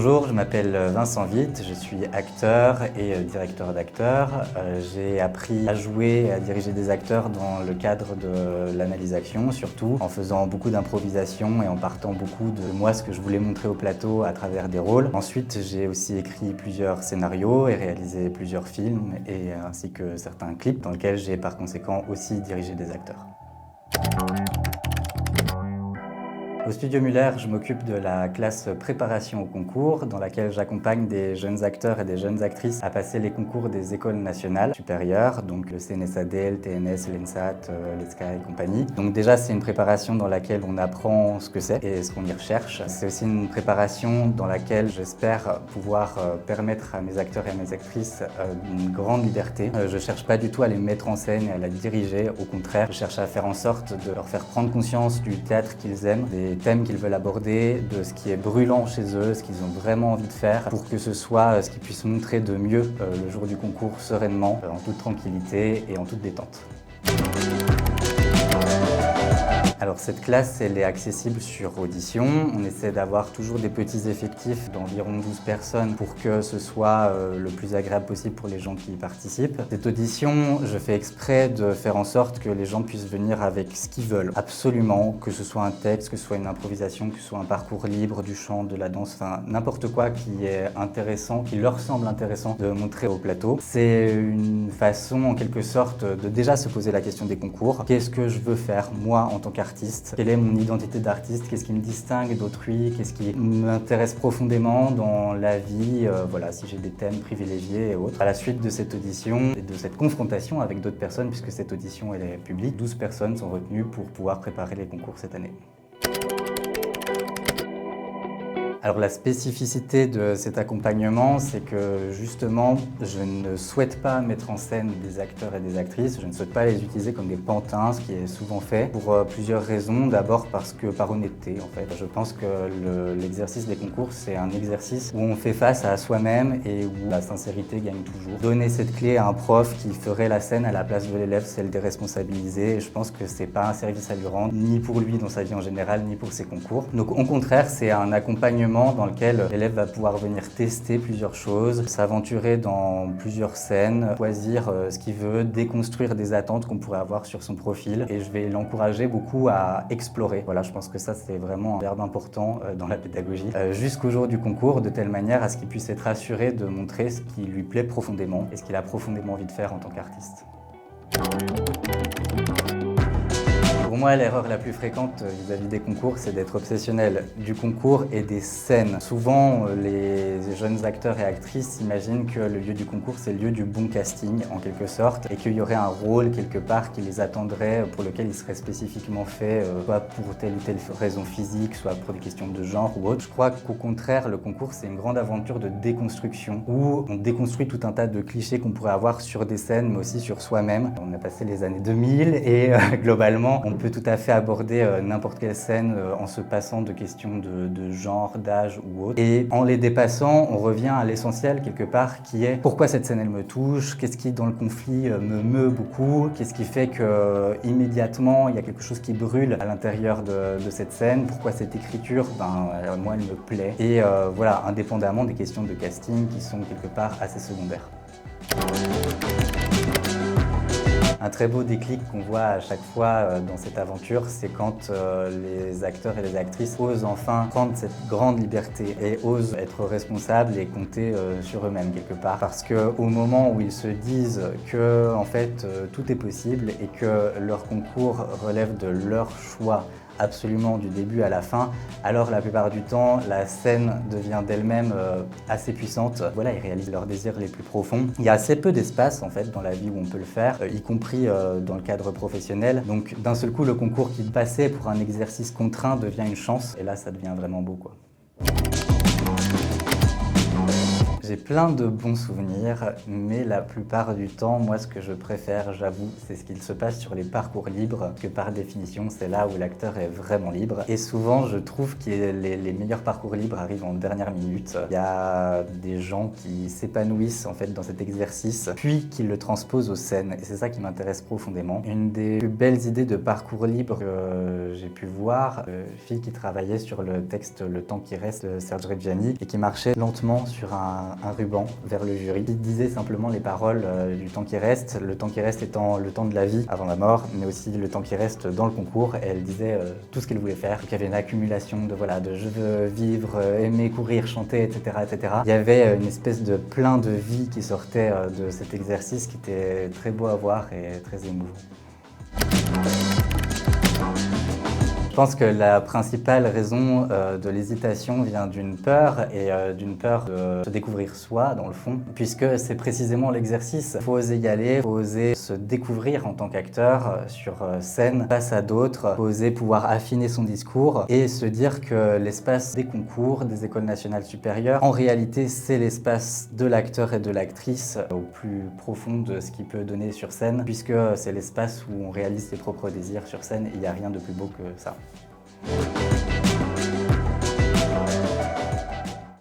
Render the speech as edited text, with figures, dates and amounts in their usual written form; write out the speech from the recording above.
Bonjour, je m'appelle Vincent Witt, je suis acteur et directeur d'acteurs. J'ai appris à jouer et à diriger des acteurs dans le cadre de l'analyse-action, surtout en faisant beaucoup d'improvisation et en partant beaucoup de moi, ce que je voulais montrer au plateau à travers des rôles. Ensuite, j'ai aussi écrit plusieurs scénarios et réalisé plusieurs films, ainsi que certains clips dans lesquels j'ai par conséquent aussi dirigé des acteurs. Au Studio Muller, je m'occupe de la classe préparation au concours, dans laquelle j'accompagne des jeunes acteurs et des jeunes actrices à passer les concours des écoles nationales supérieures, donc le CNSAD, le TNS, l'ENSAT, l'ESCA et compagnie. Donc déjà, c'est une préparation dans laquelle on apprend ce que c'est et ce qu'on y recherche. C'est aussi une préparation dans laquelle j'espère pouvoir permettre à mes acteurs et à mes actrices une grande liberté. Je ne cherche pas du tout à les mettre en scène et à la diriger, au contraire, je cherche à faire en sorte de leur faire prendre conscience du théâtre qu'ils aiment, des thèmes qu'ils veulent aborder, de ce qui est brûlant chez eux, ce qu'ils ont vraiment envie de faire, pour que ce soit ce qu'ils puissent montrer de mieux le jour du concours sereinement, en toute tranquillité et en toute détente. Alors cette classe, elle est accessible sur audition. On essaie d'avoir toujours des petits effectifs d'environ 12 personnes pour que ce soit le plus agréable possible pour les gens qui y participent. Cette audition, je fais exprès de faire en sorte que les gens puissent venir avec ce qu'ils veulent. Absolument, que ce soit un texte, que ce soit une improvisation, que ce soit un parcours libre, du chant, de la danse, enfin n'importe quoi qui est intéressant, qui leur semble intéressant de montrer au plateau. C'est une façon en quelque sorte de déjà se poser la question des concours. Qu'est-ce que je veux faire moi en tant qu'artiste? Quelle est mon identité d'artiste? Qu'est-ce qui me distingue d'autrui? Qu'est-ce qui m'intéresse profondément dans la vie? Voilà, si j'ai des thèmes privilégiés et autres. À la suite de cette audition et de cette confrontation avec d'autres personnes, puisque cette audition elle est publique, 12 personnes sont retenues pour pouvoir préparer les concours cette année. Alors la spécificité de cet accompagnement, c'est que justement, je ne souhaite pas mettre en scène des acteurs et des actrices, je ne souhaite pas les utiliser comme des pantins, ce qui est souvent fait, pour plusieurs raisons. D'abord parce que par honnêteté, en fait. Je pense que l'exercice des concours, c'est un exercice où on fait face à soi-même et où la sincérité gagne toujours. Donner cette clé à un prof qui ferait la scène à la place de l'élève, c'est le déresponsabiliser. Et je pense que c'est pas un service à lui rendre, ni pour lui dans sa vie en général, ni pour ses concours. Donc au contraire, c'est un accompagnement dans lequel l'élève va pouvoir venir tester plusieurs choses, s'aventurer dans plusieurs scènes, choisir ce qu'il veut, déconstruire des attentes qu'on pourrait avoir sur son profil. Et je vais l'encourager beaucoup à explorer. Voilà, je pense que ça, c'est vraiment un verbe important dans la pédagogie. Jusqu'au jour du concours, de telle manière à ce qu'il puisse être assuré de montrer ce qui lui plaît profondément et ce qu'il a profondément envie de faire en tant qu'artiste. Pour moi, l'erreur la plus fréquente vis-à-vis des concours, c'est d'être obsessionnel du concours et des scènes. Souvent, les jeunes acteurs et actrices imaginent que le lieu du concours, c'est le lieu du bon casting, en quelque sorte, et qu'il y aurait un rôle quelque part qui les attendrait, pour lequel ils seraient spécifiquement faits, soit pour telle ou telle raison physique, soit pour des questions de genre ou autre. Je crois qu'au contraire, le concours, c'est une grande aventure de déconstruction, où on déconstruit tout un tas de clichés qu'on pourrait avoir sur des scènes, mais aussi sur soi-même. On a passé les années 2000 et globalement, on peut tout à fait aborder n'importe quelle scène en se passant de questions de genre, d'âge ou autre. Et en les dépassant, on revient à l'essentiel quelque part qui est pourquoi cette scène elle me touche, qu'est-ce qui dans le conflit me meut beaucoup, qu'est-ce qui fait que immédiatement il y a quelque chose qui brûle à l'intérieur de cette scène, pourquoi cette écriture, moi elle me plaît. Et voilà, indépendamment des questions de casting qui sont quelque part assez secondaires. Un très beau déclic qu'on voit à chaque fois dans cette aventure, c'est quand les acteurs et les actrices osent enfin prendre cette grande liberté et osent être responsables et compter sur eux-mêmes quelque part. Parce qu'au moment où ils se disent que en fait tout est possible et que leur concours relève de leur choix, absolument du début à la fin, alors la plupart du temps, la scène devient d'elle-même assez puissante. Voilà, ils réalisent leurs désirs les plus profonds. Il y a assez peu d'espace en fait dans la vie où on peut le faire, y compris dans le cadre professionnel. Donc d'un seul coup, le concours qui passait pour un exercice contraint devient une chance et là, ça devient vraiment beau, quoi. J'ai plein de bons souvenirs, mais la plupart du temps, moi, ce que je préfère, j'avoue, c'est ce qu'il se passe sur les parcours libres, que par définition, c'est là où l'acteur est vraiment libre. Et souvent, je trouve que les meilleurs parcours libres arrivent en dernière minute. Il y a des gens qui s'épanouissent en fait dans cet exercice, puis qui le transposent aux scènes. Et c'est ça qui m'intéresse profondément. Une des plus belles idées de parcours libre que j'ai pu voir, une fille qui travaillait sur le texte Le temps qui reste de Serge Reggiani et qui marchait lentement sur un ruban vers le jury. Il disait simplement les paroles du temps qui reste, le temps qui reste étant le temps de la vie avant la mort, mais aussi le temps qui reste dans le concours. Et elle disait tout ce qu'elle voulait faire. Donc il y avait une accumulation de je veux vivre, aimer courir, chanter, etc., etc. Il y avait une espèce de plein de vie qui sortait de cet exercice qui était très beau à voir et très émouvant. Je pense que la principale raison de l'hésitation vient d'une peur, et d'une peur de se découvrir soi, dans le fond, puisque c'est précisément l'exercice. Il faut oser y aller, il faut oser se découvrir en tant qu'acteur sur scène, face à d'autres, il faut oser pouvoir affiner son discours et se dire que l'espace des concours, des écoles nationales supérieures, en réalité, c'est l'espace de l'acteur et de l'actrice au plus profond de ce qu'il peut donner sur scène, puisque c'est l'espace où on réalise ses propres désirs sur scène, et il n'y a rien de plus beau que ça.